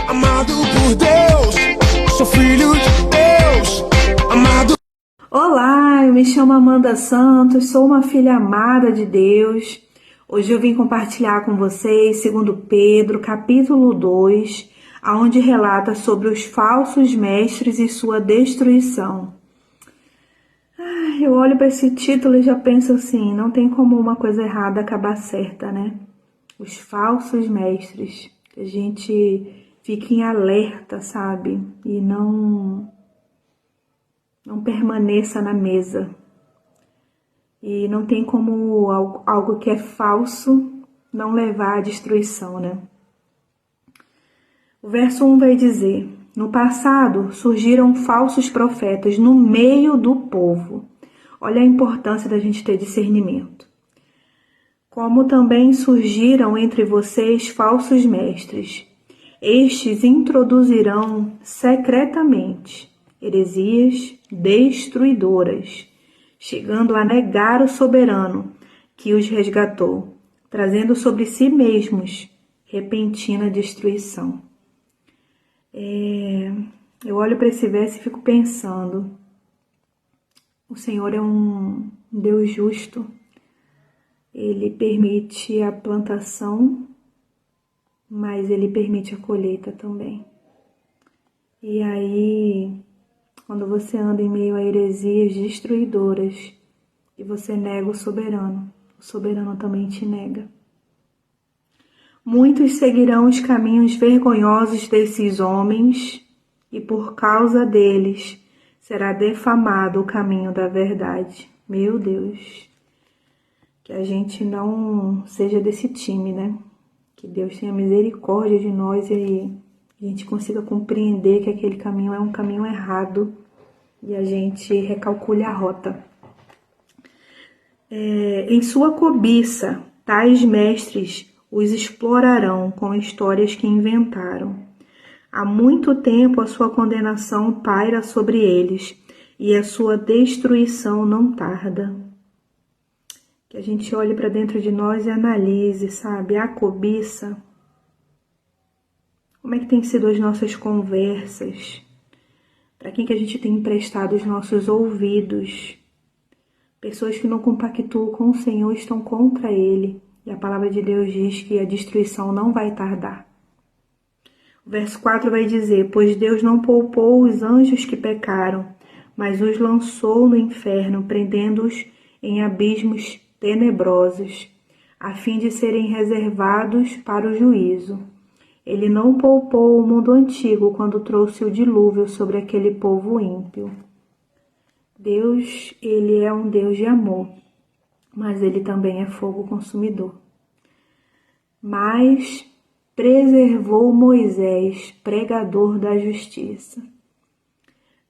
amado por Deus, sou filho de Deus, amado. Olá, eu me chamo Amanda Santos, sou uma filha amada de Deus. Hoje eu vim compartilhar com vocês 2 Pedro, capítulo 2, onde relata sobre os falsos mestres e sua destruição. Eu olho para esse título e já penso assim, não tem como uma coisa errada acabar certa, né? Os falsos mestres, que a gente fica em alerta, sabe? E não permaneça na mesa. E não tem como algo que é falso não levar à destruição, né? O verso 1 vai dizer: no passado surgiram falsos profetas no meio do povo. Olha a importância da gente ter discernimento. Como também surgiram entre vocês falsos mestres. Estes introduzirão secretamente heresias destruidoras, chegando a negar o soberano que os resgatou, trazendo sobre si mesmos repentina destruição. Eu olho para esse verso e fico pensando, o Senhor é um Deus justo, Ele permite a plantação, mas Ele permite a colheita também. E aí, quando você anda em meio a heresias destruidoras e você nega o soberano também te nega. Muitos seguirão os caminhos vergonhosos desses homens e por causa deles será defamado o caminho da verdade. Meu Deus, que a gente não seja desse time, né? Que Deus tenha misericórdia de nós e a gente consiga compreender que aquele caminho é um caminho errado e a gente recalcule a rota. Em sua cobiça, tais mestres os explorarão com histórias que inventaram. Há muito tempo a sua condenação paira sobre eles e a sua destruição não tarda. Que a gente olhe para dentro de nós e analise, sabe? A cobiça. Como é que tem sido as nossas conversas? Para quem que a gente tem emprestado os nossos ouvidos? Pessoas que não compactuam com o Senhor estão contra Ele. E a palavra de Deus diz que a destruição não vai tardar. O verso 4 vai dizer: pois Deus não poupou os anjos que pecaram, mas os lançou no inferno, prendendo-os em abismos tenebrosos, a fim de serem reservados para o juízo. Ele não poupou o mundo antigo quando trouxe o dilúvio sobre aquele povo ímpio. Deus, Ele é um Deus de amor, mas Ele também é fogo consumidor. Mas preservou Moisés, pregador da justiça.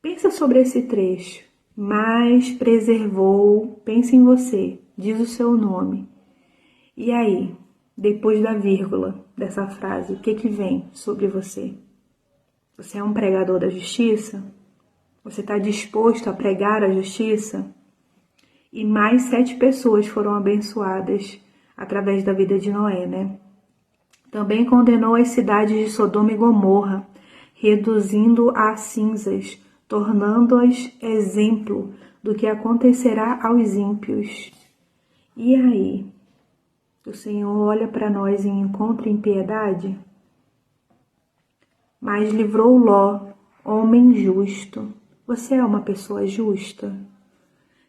Pensa sobre esse trecho. Mas preservou, pensa em você, diz o seu nome. E aí, depois da vírgula dessa frase, o que vem sobre você? Você é um pregador da justiça? Você está disposto a pregar a justiça? E mais 7 pessoas foram abençoadas através da vida de Noé, né? Também condenou as cidades de Sodoma e Gomorra, reduzindo a cinzas, tornando-as exemplo do que acontecerá aos ímpios. E aí? O Senhor olha para nós e encontra impiedade? Mas livrou Ló, homem justo. Você é uma pessoa justa?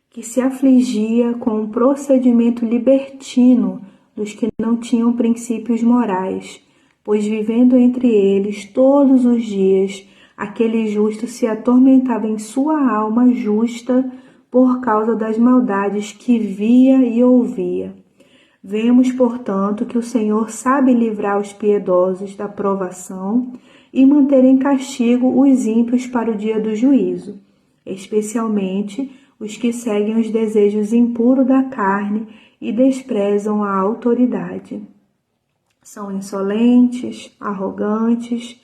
Que se afligia com o procedimento libertino dos que não tinham princípios morais, pois vivendo entre eles todos os dias, aquele justo se atormentava em sua alma justa por causa das maldades que via e ouvia. Vemos, portanto, que o Senhor sabe livrar os piedosos da provação e manter em castigo os ímpios para o dia do juízo, especialmente os que seguem os desejos impuros da carne e desprezam a autoridade. São insolentes, arrogantes.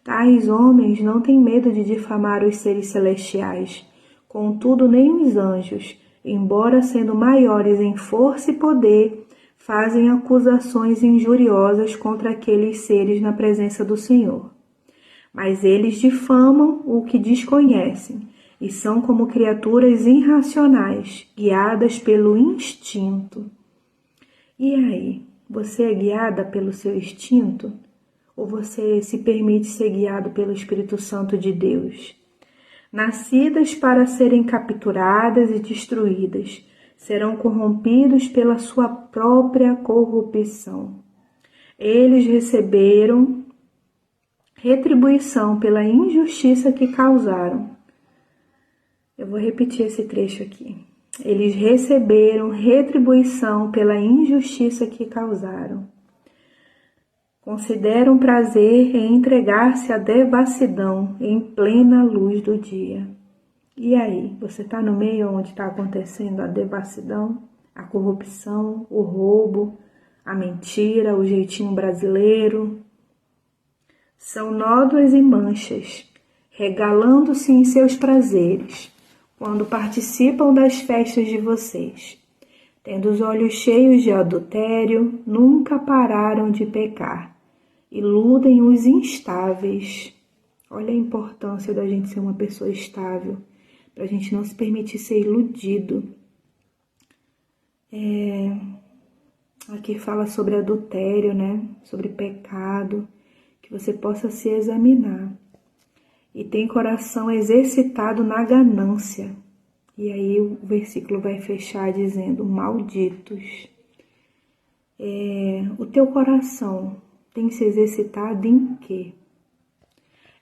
Tais homens não têm medo de difamar os seres celestiais. Contudo, nem os anjos, embora sendo maiores em força e poder, fazem acusações injuriosas contra aqueles seres na presença do Senhor. mas eles difamam o que desconhecem e são como criaturas irracionais, guiadas pelo instinto. E aí, você é guiada pelo seu instinto? Ou você se permite ser guiado pelo Espírito Santo de Deus? Nascidas para serem capturadas e destruídas, serão corrompidos pela sua própria corrupção. Eles receberam retribuição pela injustiça que causaram. Eu vou repetir esse trecho aqui. Eles receberam retribuição pela injustiça que causaram. Consideram prazer em entregar-se à devassidão em plena luz do dia. E aí, você está no meio onde está acontecendo a devassidão, a corrupção, o roubo, a mentira, o jeitinho brasileiro? São nódoas e manchas, regalando-se em seus prazeres, quando participam das festas de vocês. Tendo os olhos cheios de adultério, nunca pararam de pecar. Iludem os instáveis. Olha a importância da gente ser uma pessoa estável, para a gente não se permitir ser iludido. Aqui fala sobre adultério, né? Sobre pecado, que você possa se examinar. E tem coração exercitado na ganância. E aí o versículo vai fechar dizendo, malditos. O teu coração tem se exercitado em quê?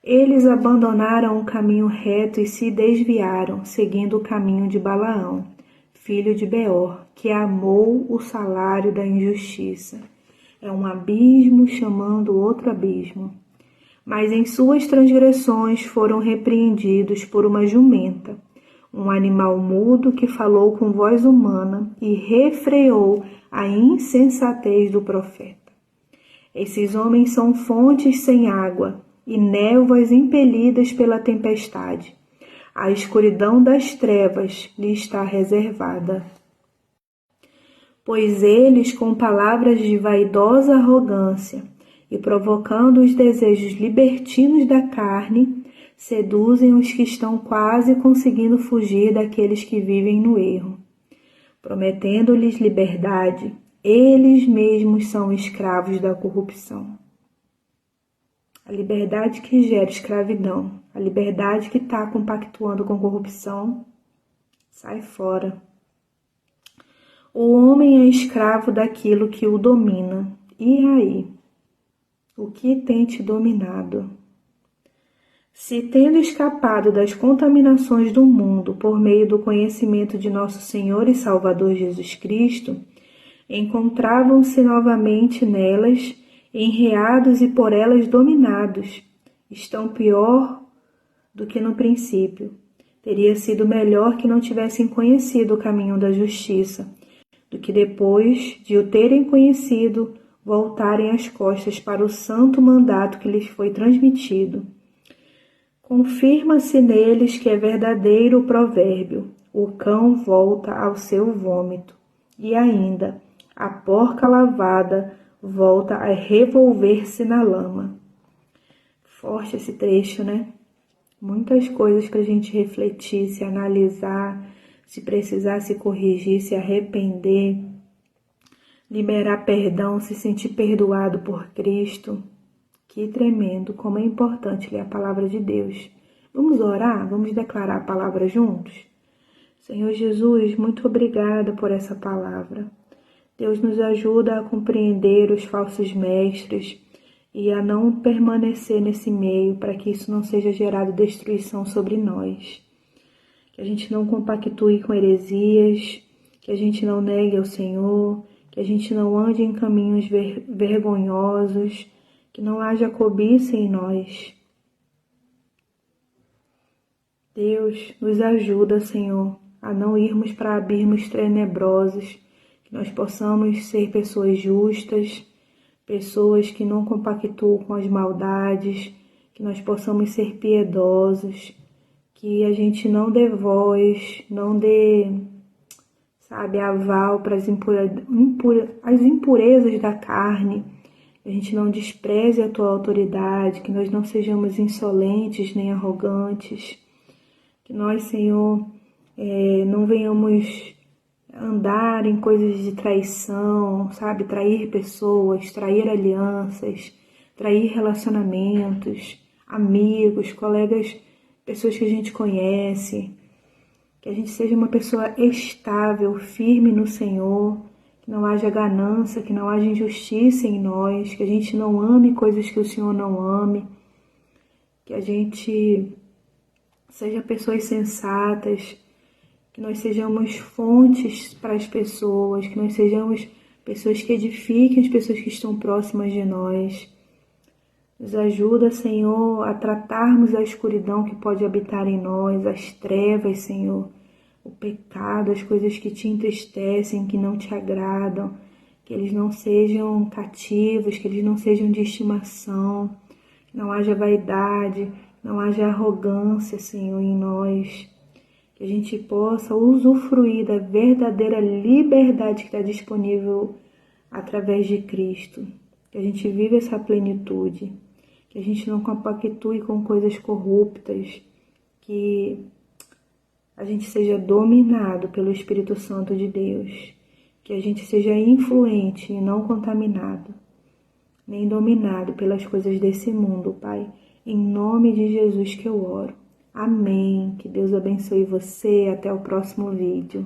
Eles abandonaram o caminho reto e se desviaram, seguindo o caminho de Balaão, filho de Beor, que amou o salário da injustiça. É um abismo chamando outro abismo. Mas em suas transgressões foram repreendidos por uma jumenta, um animal mudo que falou com voz humana e refreou a insensatez do profeta. Esses homens são fontes sem água e névoas impelidas pela tempestade. A escuridão das trevas lhe está reservada. Pois eles, com palavras de vaidosa arrogância e provocando os desejos libertinos da carne, seduzem os que estão quase conseguindo fugir daqueles que vivem no erro. Prometendo-lhes liberdade, eles mesmos são escravos da corrupção. A liberdade que gera escravidão, a liberdade que está compactuando com corrupção, sai fora. O homem é escravo daquilo que o domina. E aí? O que tem te dominado? Se tendo escapado das contaminações do mundo por meio do conhecimento de nosso Senhor e Salvador Jesus Cristo, encontravam-se novamente nelas, enreados e por elas dominados, estão pior do que no princípio. Teria sido melhor que não tivessem conhecido o caminho da justiça, do que depois de o terem conhecido, voltarem as costas para o santo mandato que lhes foi transmitido. Confirma-se neles que é verdadeiro o provérbio, o cão volta ao seu vômito, e ainda, a porca lavada volta a revolver-se na lama. Forte esse trecho, né? Muitas coisas para a gente refletir, se analisar, se precisar se corrigir, se arrepender, liberar perdão, se sentir perdoado por Cristo. Que tremendo, como é importante ler a palavra de Deus. Vamos orar? Vamos declarar a palavra juntos? Senhor Jesus, muito obrigada por essa palavra. Deus nos ajuda a compreender os falsos mestres e a não permanecer nesse meio para que isso não seja gerado destruição sobre nós. Que a gente não compactue com heresias, que a gente não negue ao Senhor, que a gente não ande em caminhos vergonhosos, que não haja cobiça em nós. Deus, nos ajuda, Senhor, a não irmos para abismos tenebrosos, que nós possamos ser pessoas justas, pessoas que não compactuam com as maldades, que nós possamos ser piedosos, que a gente não dê voz, não dê, aval para as impurezas da carne, a gente não despreze a Tua autoridade, que nós não sejamos insolentes nem arrogantes, que nós, Senhor, não venhamos andar em coisas de traição, sabe? Trair pessoas, trair alianças, trair relacionamentos, amigos, colegas, pessoas que a gente conhece. Que a gente seja uma pessoa estável, firme no Senhor, que não haja ganância, que não haja injustiça em nós, que a gente não ame coisas que o Senhor não ame, que a gente seja pessoas sensatas, que nós sejamos fontes para as pessoas, que nós sejamos pessoas que edifiquem as pessoas que estão próximas de nós. Nos ajuda, Senhor, a tratarmos a escuridão que pode habitar em nós, as trevas, Senhor, o pecado, as coisas que te entristecem, que não te agradam, que eles não sejam cativos, que eles não sejam de estimação, que não haja vaidade, não haja arrogância, Senhor, em nós. Que a gente possa usufruir da verdadeira liberdade que está disponível através de Cristo. Que a gente viva essa plenitude. Que a gente não compactue com coisas corruptas. Que a gente seja dominado pelo Espírito Santo de Deus. Que a gente seja influente e não contaminado, nem dominado pelas coisas desse mundo, Pai. Em nome de Jesus que eu oro. Amém. Que Deus abençoe você. Até o próximo vídeo.